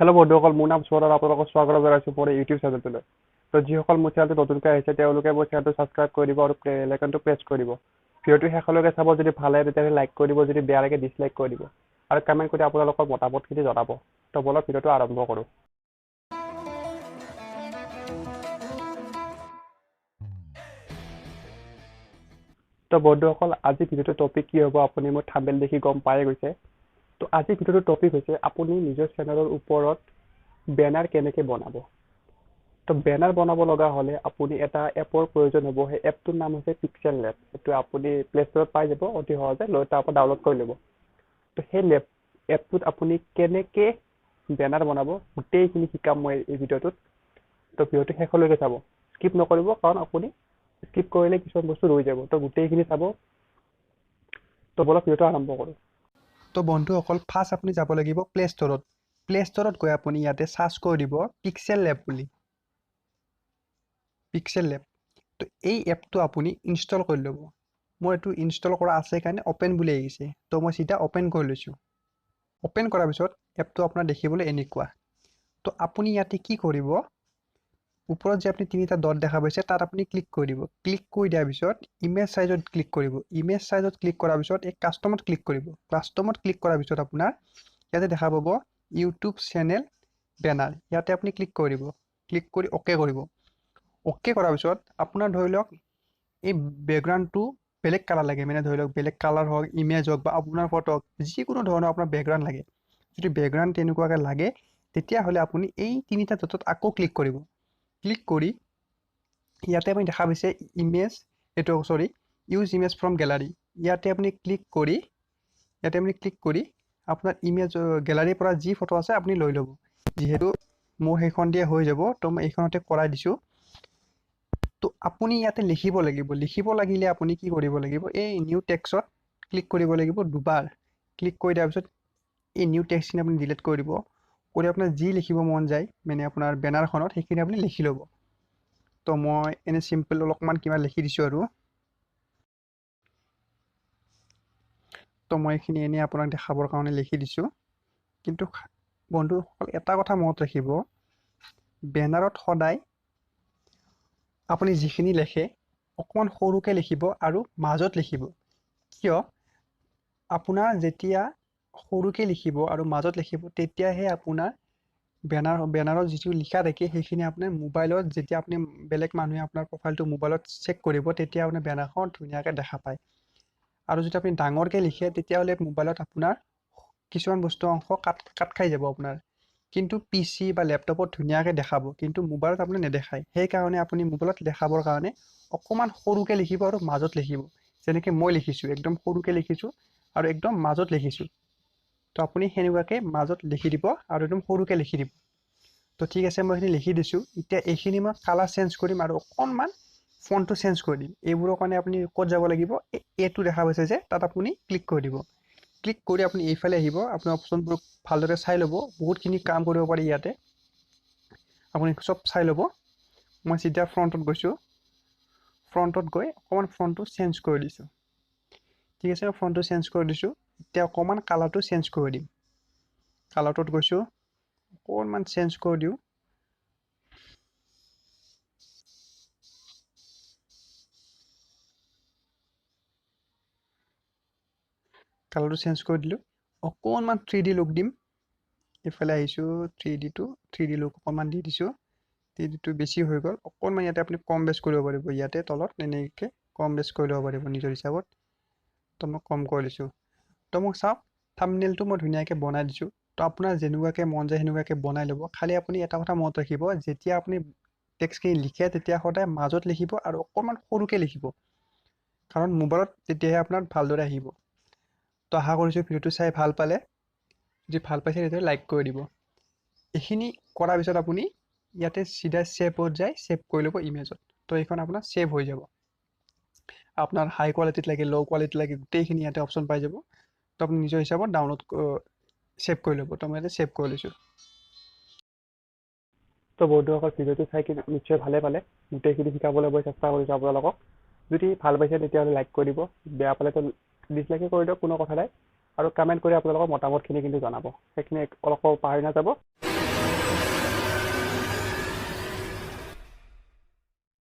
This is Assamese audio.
হেল্ল' বন্ধুসকল, মোৰ নাম সুমন আৰু আপোনালোকক স্বাগতম জনাইছোঁ মোৰ ইউটিউব চেনেলটোলৈ। তো যিসকল মোৰ চেনেলটো নতুনকৈ আহিছে তেওঁলোকে মোৰ চেনেলটো ছাবস্ক্ৰাইব কৰি দিব আৰু বেল আইকনটো প্ৰেছ কৰি দিব। ভিডিঅ'টো শেষলৈকে চাব। যদি ভাল লাগে তেতিয়াহ'লে লাইক কৰি দিব, যদি বেয়া লাগে ডিছলাইক কৰি দিব আৰু কমেণ্ট কৰি আপোনালোকৰ মতামতখিনি জনাব। তো বলক ভিডিঅ'টো আৰম্ভ কৰোঁ। তো বন্ধুসকল, আজি ভিডিঅ'টোৰ টপিক কি হ'ব আপুনি মোৰ থাম্বনেইল দেখি গম পায়ে গৈছে। তো আজি ভিডিঅ'টোৰ টপিক হৈছে আপুনি নিজৰ চেনেলৰ ওপৰত বেনাৰ কেনেকৈ বনাব। তো বেনাৰ বনাব লগা হ'লে আপুনি এটা এপৰ প্ৰয়োজন হ'ব। সেই এপটোৰ নাম হৈছে পিক্সেল লেব। সেইটো আপুনি প্লে ষ্টৰত পাই যাব অতি সহজে, লৈ তাৰ পৰা ডাউনলোড কৰি ল'ব। তো সেই এপটোত আপুনি কেনেকৈ বেনাৰ বনাব গোটেইখিনি শিকাম মই এই ভিডিঅ'টোত। তো ভিডিঅ'টো শেষলৈকে চাব, স্কিপ নকৰিব, কাৰণ আপুনি স্কিপ কৰিলে কিছুমান বস্তু ৰৈ যাব। তো গোটেইখিনি চাব। তো বলক ভিডিঅ'টো আৰম্ভ কৰোঁ। তো বন্ধুসকল, ফাৰ্ষ্ট আপুনি যাব লাগিব প্লে ষ্টৰত। প্লে ষ্টৰত গৈ আপুনি ইয়াতে চাৰ্চ কৰি দিব পিক্সেল লেব বুলি। পিক্সেল লেব। তো এই এপটো আপুনি ইনষ্টল কৰি ল'ব। মোৰ এইটো ইনষ্টল কৰা আছে কাৰণে অপেন বুলি আহিছে। তো মই চিধা অপেন কৰি লৈছোঁ। অপেন কৰাৰ পিছত এপটো আপোনাৰ দেখিবলৈ এনেকুৱা। তো আপুনি ইয়াতে কি কৰিব, ওপৰত যে আপুনি তিনিটা ডট দেখা পাইছে তাত আপুনি ক্লিক কৰি দিব। ক্লিক কৰি দিয়াৰ পিছত ইমেজ চাইজত ক্লিক কৰিব। ইমেজ চাইজত ক্লিক কৰাৰ পিছত এই কাষ্টমত ক্লিক কৰিব। কাষ্টমত ক্লিক কৰাৰ পিছত আপোনাৰ ইয়াতে দেখা পাব ইউটিউব চেনেল বেনাৰ। ইয়াতে আপুনি ক্লিক কৰি দিব। ক্লিক কৰি অ'কে কৰিব। অ'কে কৰাৰ পিছত আপোনাৰ ধৰি লওক এই বেকগ্ৰাউণ্ডটো বেলেগ কালাৰ লাগে, মানে ধৰি লওক বেলেগ কালাৰ হওক, ইমেজ হওক বা আপোনাৰ ফটো হওক, যিকোনো ধৰণৰ আপোনাৰ বেকগ্ৰাউণ্ড লাগে। যদি বেকগ্ৰাউণ্ড তেনেকুৱাকৈ লাগে তেতিয়াহ'লে আপুনি এই তিনিটা ডটত আকৌ ক্লিক কৰিব। ক্লিক কৰি ইয়াতে আপুনি দেখা পাইছে ইমেজ, এইটো চৰি ইউজ ইমেজ ফ্ৰম গেলাৰী। ইয়াতে আপুনি ক্লিক কৰি আপোনাৰ ইমেজ গেলাৰীৰ পৰা যি ফটো আছে আপুনি লৈ ল'ব। যিহেতু মোৰ সেইখন দিয়ে হৈ যাব, তো মই এইখনতে কৰাই দিছোঁ। তো আপুনি ইয়াতে লিখিব লাগিব। লিখিব লাগিলে আপুনি কি কৰিব লাগিব, এই নিউ টেক্সট ক্লিক কৰিব লাগিব দুবাৰ। ক্লিক কৰি দিয়াৰ পিছত এই নিউ টেক্সটখিনি আপুনি ডিলিট কৰি দিব। কৰি আপোনাৰ যি লিখিব মন যায়, মানে আপোনাৰ বেনাৰখনত, সেইখিনি আপুনি লিখি ল'ব। তো মই এনে চিম্পল অলপমান কিবা লিখি দিছোঁ আৰু। তো মই এইখিনি এনেই আপোনাক দেখাবৰ কাৰণে লিখি দিছোঁ। কিন্তু বন্ধুসকল, এটা কথা মনত ৰাখিব, বেনাৰত সদায় আপুনি যিখিনি লিখে অকণমান সৰুকৈ লিখিব আৰু মাজত লিখিব। কিয়, আপোনাৰ যেতিয়া সৰুকৈ লিখিব আৰু মাজত লিখিব তেতিয়াহে আপোনাৰ বেনাৰত যিটো লিখা থাকে সেইখিনি আপোনাৰ মোবাইলত, যেতিয়া আপুনি বেলেগ মানুহে আপোনাৰ প্ৰফাইলটো মোবাইলত চেক কৰিব তেতিয়া আপোনাৰ বেনাৰখন ধুনীয়াকৈ দেখা পায়। আৰু যদি আপুনি ডাঙৰকৈ লিখে তেতিয়াহ'লে মোবাইলত আপোনাৰ কিছুমান বস্তু অংশ কাট খাই যাব আপোনাৰ। কিন্তু PC বা লেপটপত ধুনীয়াকৈ দেখাব, কিন্তু মোবাইলত আপুনি নেদেখায়। সেইকাৰণে আপুনি মোবাইলত দেখাবৰ কাৰণে অকণমান সৰুকৈ লিখিব আৰু মাজত লিখিব। যেনেকৈ মই লিখিছোঁ, একদম সৰুকৈ লিখিছোঁ আৰু একদম মাজত লিখিছোঁ। তো আপুনি সেনেকুৱাকৈ মাজত লিখি দিব আৰু একদম সৰুকৈ লিখি দিব। তো ঠিক আছে, মই এইখিনি লিখি দিছোঁ। এতিয়া এইখিনি মই কালাৰ চেঞ্জ কৰিম আৰু অকণমান ফন্টটো চেঞ্জ কৰি দিম। এইবোৰৰ কাৰণে আপুনি ক'ত যাব লাগিব, এইটো দেখা পাইছে যে, তাত আপুনি ক্লিক কৰি দিব। ক্লিক কৰি আপুনি এইফালে আহিব। আপোনাৰ অপশ্যনবোৰ ভালদৰে চাই ল'ব। বহুতখিনি কাম কৰিব পাৰি ইয়াতে, আপুনি চব চাই ল'ব। মই চিধা ফ্ৰণ্টত গৈছোঁ। ফ্ৰণ্টত গৈ অকণমান ফ্ৰণ্টটো চেঞ্জ কৰি দিছোঁ। ঠিক আছে, ফ্ৰণ্টটো চেঞ্জ কৰি দিছোঁ। এতিয়া অকণমান কালাৰটো চেঞ্জ কৰি দিম। কালাৰটোত গৈছোঁ, অকণমান চেঞ্জ কৰি দিওঁ। কালাৰটো চেঞ্জ কৰি দিলোঁ। অকণমান 3D লুক দিম। এইফালে আহিছোঁ, 3D লুক অকণমান দি দিছোঁ। 3Dটো বেছি হৈ গ'ল। অকণমান ইয়াতে আপুনি কম বেছ কৰিব পাৰিব। ইয়াতে তলত এনেকৈ কম বেছ কৰি ল'ব পাৰিব নিজৰ হিচাপত। তো মই কম কৰি দিছোঁ। তো মোক চাওক, থাম্বনেইলটো মই ধুনীয়াকৈ বনাই দিছোঁ। তো আপোনাৰ যেনেকুৱাকৈ মন যায় সেনেকুৱাকৈ বনাই ল'ব। খালি আপুনি এটা কথা মনত ৰাখিব, যেতিয়া আপুনি টেক্সটখিনি লিখে তেতিয়া সদায় মাজত লিখিব আৰু অকণমান সৰুকৈ লিখিব, কাৰণ মোবাইলত তেতিয়াহে আপোনাৰ ভালদৰে আহিব। তো আশা কৰিছোঁ ভিডিঅ'টো চাই ভাল পালে। যদি ভাল পাইছে তেতিয়াহ'লে লাইক কৰি দিব। এইখিনি কৰাৰ পিছত আপুনি ইয়াতে চিধা ছেভত যায়, ছেভ কৰি ল'ব ইমেজত। তো এইখন আপোনাৰ ছেভ হৈ যাব। আপোনাৰ হাই কোৱালিটিত লাগে, ল' কোৱালিটিত লাগে, গোটেইখিনি ইয়াতে অপশ্যন পাই যাব। তো আপুনি নিজৰ হিচাপত ডাউনলোড ছেভ কৰি ল'ব। তো মই ইয়াতে ছেভ কৰি লৈছোঁ। তো বন্ধুসকল, ভিডিঅ'টো চাই নিশ্চয় ভালে পালে। গোটেইখিনি শিকাবলৈ মই চেষ্টা কৰিছোঁ আপোনালোকক। যদি ভাল পাইছে তেতিয়াহ'লে লাইক কৰি দিব, বেয়া পালেতো ডিছলাইকে কৰি দিয়ক, কোনো কথা নাই। আৰু কমেণ্ট কৰি আপোনালোকৰ মতামতখিনি কিন্তু জনাব। সেইখিনি অলপ পাহৰি নাযাব।